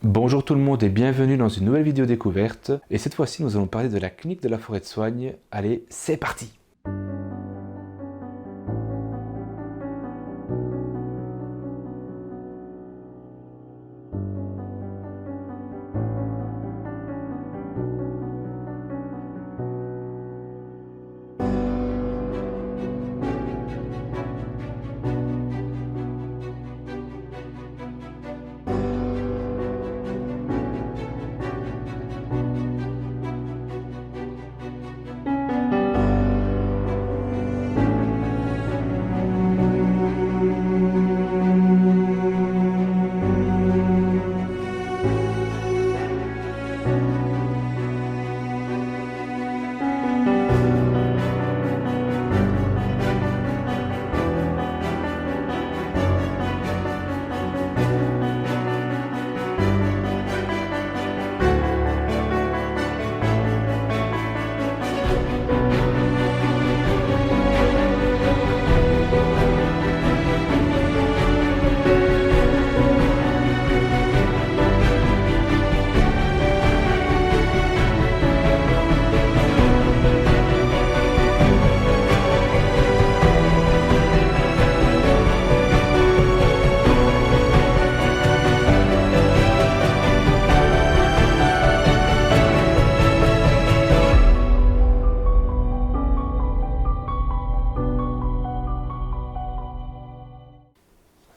Bonjour tout le monde et bienvenue dans une nouvelle vidéo découverte. Et cette fois-ci, nous allons parler de la clinique de la forêt de Soignes. Allez, c'est parti!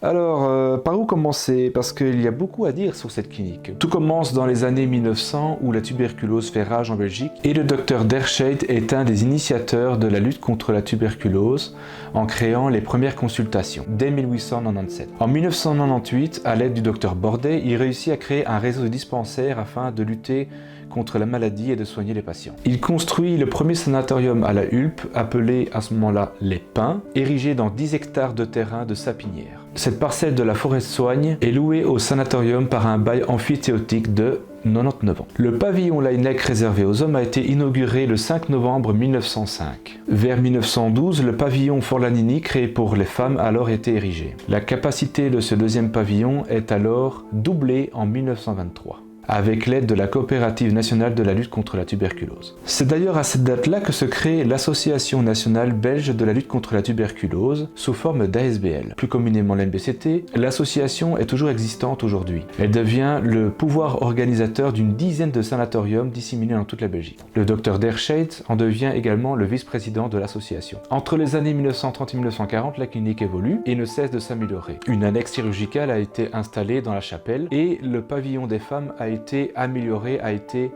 Alors, par où commencer? Parce qu'il y a beaucoup à dire sur cette clinique. Tout commence dans les années 1900 où la tuberculose fait rage en Belgique et le docteur Derscheit est un des initiateurs de la lutte contre la tuberculose en créant les premières consultations dès 1897. En 1998, à l'aide du docteur Bordet, il réussit à créer un réseau de dispensaires afin de lutter contre la maladie et de soigner les patients. Il construit le premier sanatorium à la Hulpe, appelé à ce moment-là les Pins, érigé dans 10 hectares de terrain de sapinière. Cette parcelle de la forêt de Soignes est louée au sanatorium par un bail amphithéotique de 99 ans. Le pavillon Laennec réservé aux hommes a été inauguré le 5 novembre 1905. Vers 1912, le pavillon Forlanini, créé pour les femmes, a alors été érigé. La capacité de ce deuxième pavillon est alors doublée en 1923. Avec l'aide de la Coopérative nationale de la lutte contre la tuberculose. C'est d'ailleurs à cette date-là que se crée l'Association nationale belge de la lutte contre la tuberculose sous forme d'ASBL. Plus communément l'NBCT, l'association est toujours existante aujourd'hui. Elle devient le pouvoir organisateur d'une dizaine de sanatoriums disséminés dans toute la Belgique. Le docteur Derscheit en devient également le vice-président de l'association. Entre les années 1930 et 1940, la clinique évolue et ne cesse de s'améliorer. Une annexe chirurgicale a été installée dans la chapelle et le pavillon des femmes a été amélioré, a été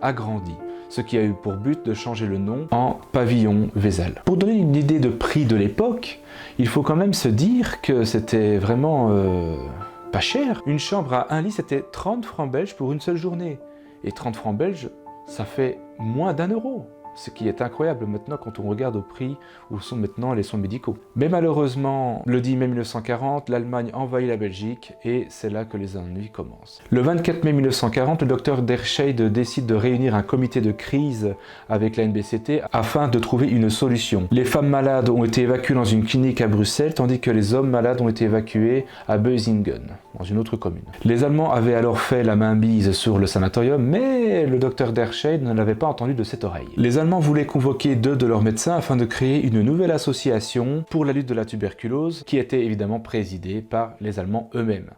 agrandi, ce qui a eu pour but de changer le nom en pavillon Vézal. Pour donner une idée de prix de l'époque, il faut quand même se dire que c'était vraiment pas cher. Une chambre à un lit, c'était 30 francs belges pour une seule journée. Et 30 francs belges, ça fait moins d'1 euro. Ce qui est incroyable maintenant quand on regarde au prix où sont maintenant les soins médicaux. Mais malheureusement, le 10 mai 1940, l'Allemagne envahit la Belgique et c'est là que les ennuis commencent. Le 24 mai 1940, le docteur Derscheit décide de réunir un comité de crise avec la NBCT afin de trouver une solution. Les femmes malades ont été évacuées dans une clinique à Bruxelles, tandis que les hommes malades ont été évacués à Beusingen, dans une autre commune. Les Allemands avaient alors fait la mainmise sur le sanatorium, mais le docteur Derscheit ne l'avait pas entendu de cette oreille. Les Allemands voulaient convoquer 2 de leurs médecins afin de créer une nouvelle association pour la lutte de la tuberculose qui était évidemment présidée par les Allemands eux-mêmes.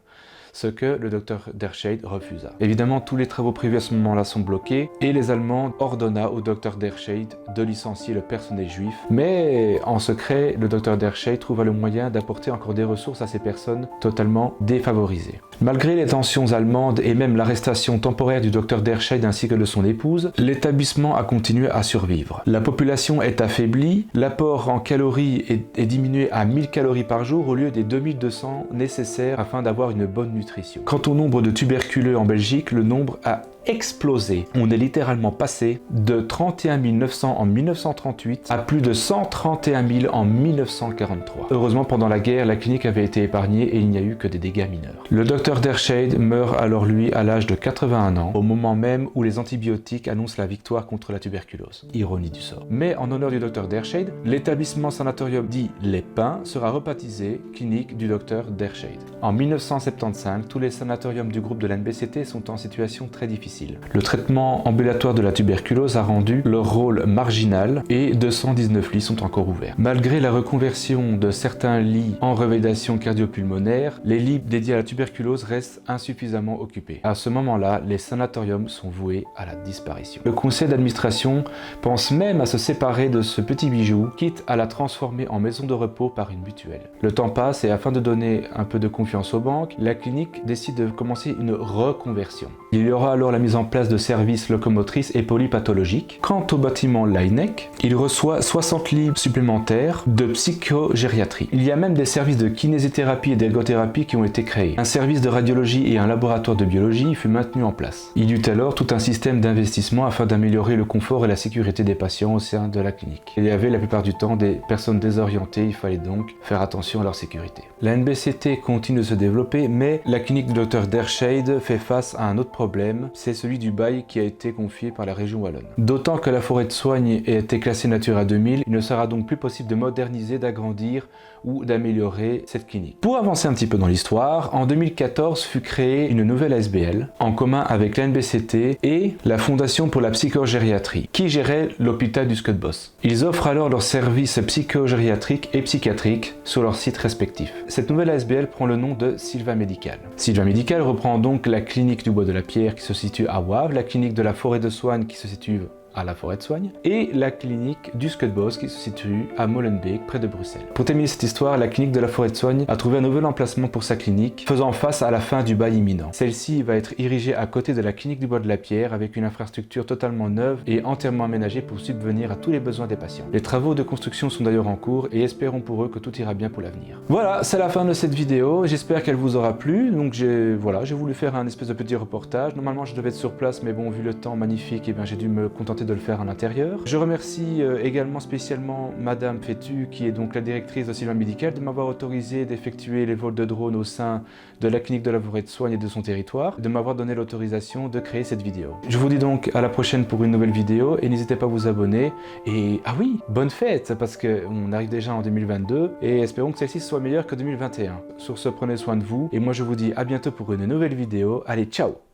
Ce que le docteur Derscheit refusa. Évidemment, tous les travaux privés à ce moment-là sont bloqués et les Allemands ordonna au docteur Derscheit de licencier le personnel juif. Mais en secret, le docteur Derscheit trouva le moyen d'apporter encore des ressources à ces personnes totalement défavorisées. Malgré les tensions allemandes et même l'arrestation temporaire du docteur Derscheit ainsi que de son épouse, l'établissement a continué à survivre. La population est affaiblie, l'apport en calories est diminué à 1000 calories par jour au lieu des 2200 nécessaires afin d'avoir une bonne nutrition. Quant au nombre de tuberculeux en Belgique, le nombre a explosé. On est littéralement passé de 31 900 en 1938 à plus de 131 000 en 1943. Heureusement, pendant la guerre, la clinique avait été épargnée et il n'y a eu que des dégâts mineurs. Le docteur Dershade meurt alors lui à l'âge de 81 ans, au moment même où les antibiotiques annoncent la victoire contre la tuberculose. Ironie du sort. Mais en honneur du docteur Dershade, l'établissement sanatorium dit Les Pins sera rebaptisé clinique du docteur Dershade. En 1975, tous les sanatoriums du groupe de la NBCT sont en situation très difficile. Le traitement ambulatoire de la tuberculose a rendu leur rôle marginal et 219 lits sont encore ouverts. Malgré la reconversion de certains lits en revalidation cardio-pulmonaire, les lits dédiés à la tuberculose restent insuffisamment occupés. À ce moment-là, les sanatoriums sont voués à la disparition. Le conseil d'administration pense même à se séparer de ce petit bijou, quitte à la transformer en maison de repos par une mutuelle. Le temps passe et afin de donner un peu de confiance aux banques, la clinique décide de commencer une reconversion. Il y aura alors la mise en place de services locomotrices et polypathologiques. Quant au bâtiment Laennec, il reçoit 60 lits supplémentaires de psychogériatrie. Il y a même des services de kinésithérapie et d'ergothérapie qui ont été créés. Un service de radiologie et un laboratoire de biologie fut maintenu en place. Il y eut alors tout un système d'investissement afin d'améliorer le confort et la sécurité des patients au sein de la clinique. Il y avait la plupart du temps des personnes désorientées, il fallait donc faire attention à leur sécurité. La NBCT continue de se développer, mais la clinique du Dr Dershade fait face à un autre problème, c'est celui du bail qui a été confié par la région wallonne. D'autant que la forêt de soigne a été classée Natura 2000, il ne sera donc plus possible de moderniser, d'agrandir ou d'améliorer cette clinique. Pour avancer un petit peu dans l'histoire, en 2014 fut créée une nouvelle ASBL en commun avec la NBCT et la Fondation pour la psychogériatrie qui gérait l'hôpital du Scott-Boss. Ils offrent alors leurs services psychogériatriques et psychiatriques sur leurs sites respectifs. Cette nouvelle ASBL prend le nom de Sylva Medical. Sylva Medical reprend donc la clinique du Bois de la Pierre qui se situe à Wavre, la clinique de la Forêt de Soigne qui se situe à la Forêt de Soigne, et la clinique du Scott-Boss qui se situe à Molenbeek, près de Bruxelles. Pour terminer cette histoire, la clinique de la Forêt de Soigne a trouvé un nouvel emplacement pour sa clinique, faisant face à la fin du bail imminent. Celle-ci va être érigée à côté de la clinique du Bois de la Pierre, avec une infrastructure totalement neuve et entièrement aménagée pour subvenir à tous les besoins des patients. Les travaux de construction sont d'ailleurs en cours et espérons pour eux que tout ira bien pour l'avenir. Voilà, c'est la fin de cette vidéo, j'espère qu'elle vous aura plu, donc j'ai voulu faire un espèce de petit reportage. Normalement je devais être sur place, mais bon, vu le temps magnifique, et bien j'ai dû me contenter de le faire à l'intérieur. Je remercie également spécialement Madame Fétu, qui est donc la directrice de Sylva Medical, de m'avoir autorisé d'effectuer les vols de drone au sein de la clinique de la Forêt de Soigne et de son territoire, de m'avoir donné l'autorisation de créer cette vidéo. Je vous dis donc à la prochaine pour une nouvelle vidéo et n'hésitez pas à vous abonner. Et ah oui, bonne fête, parce qu'on arrive déjà en 2022 et espérons que celle-ci soit meilleure que 2021. Sur ce, prenez soin de vous et moi je vous dis à bientôt pour une nouvelle vidéo. Allez, ciao!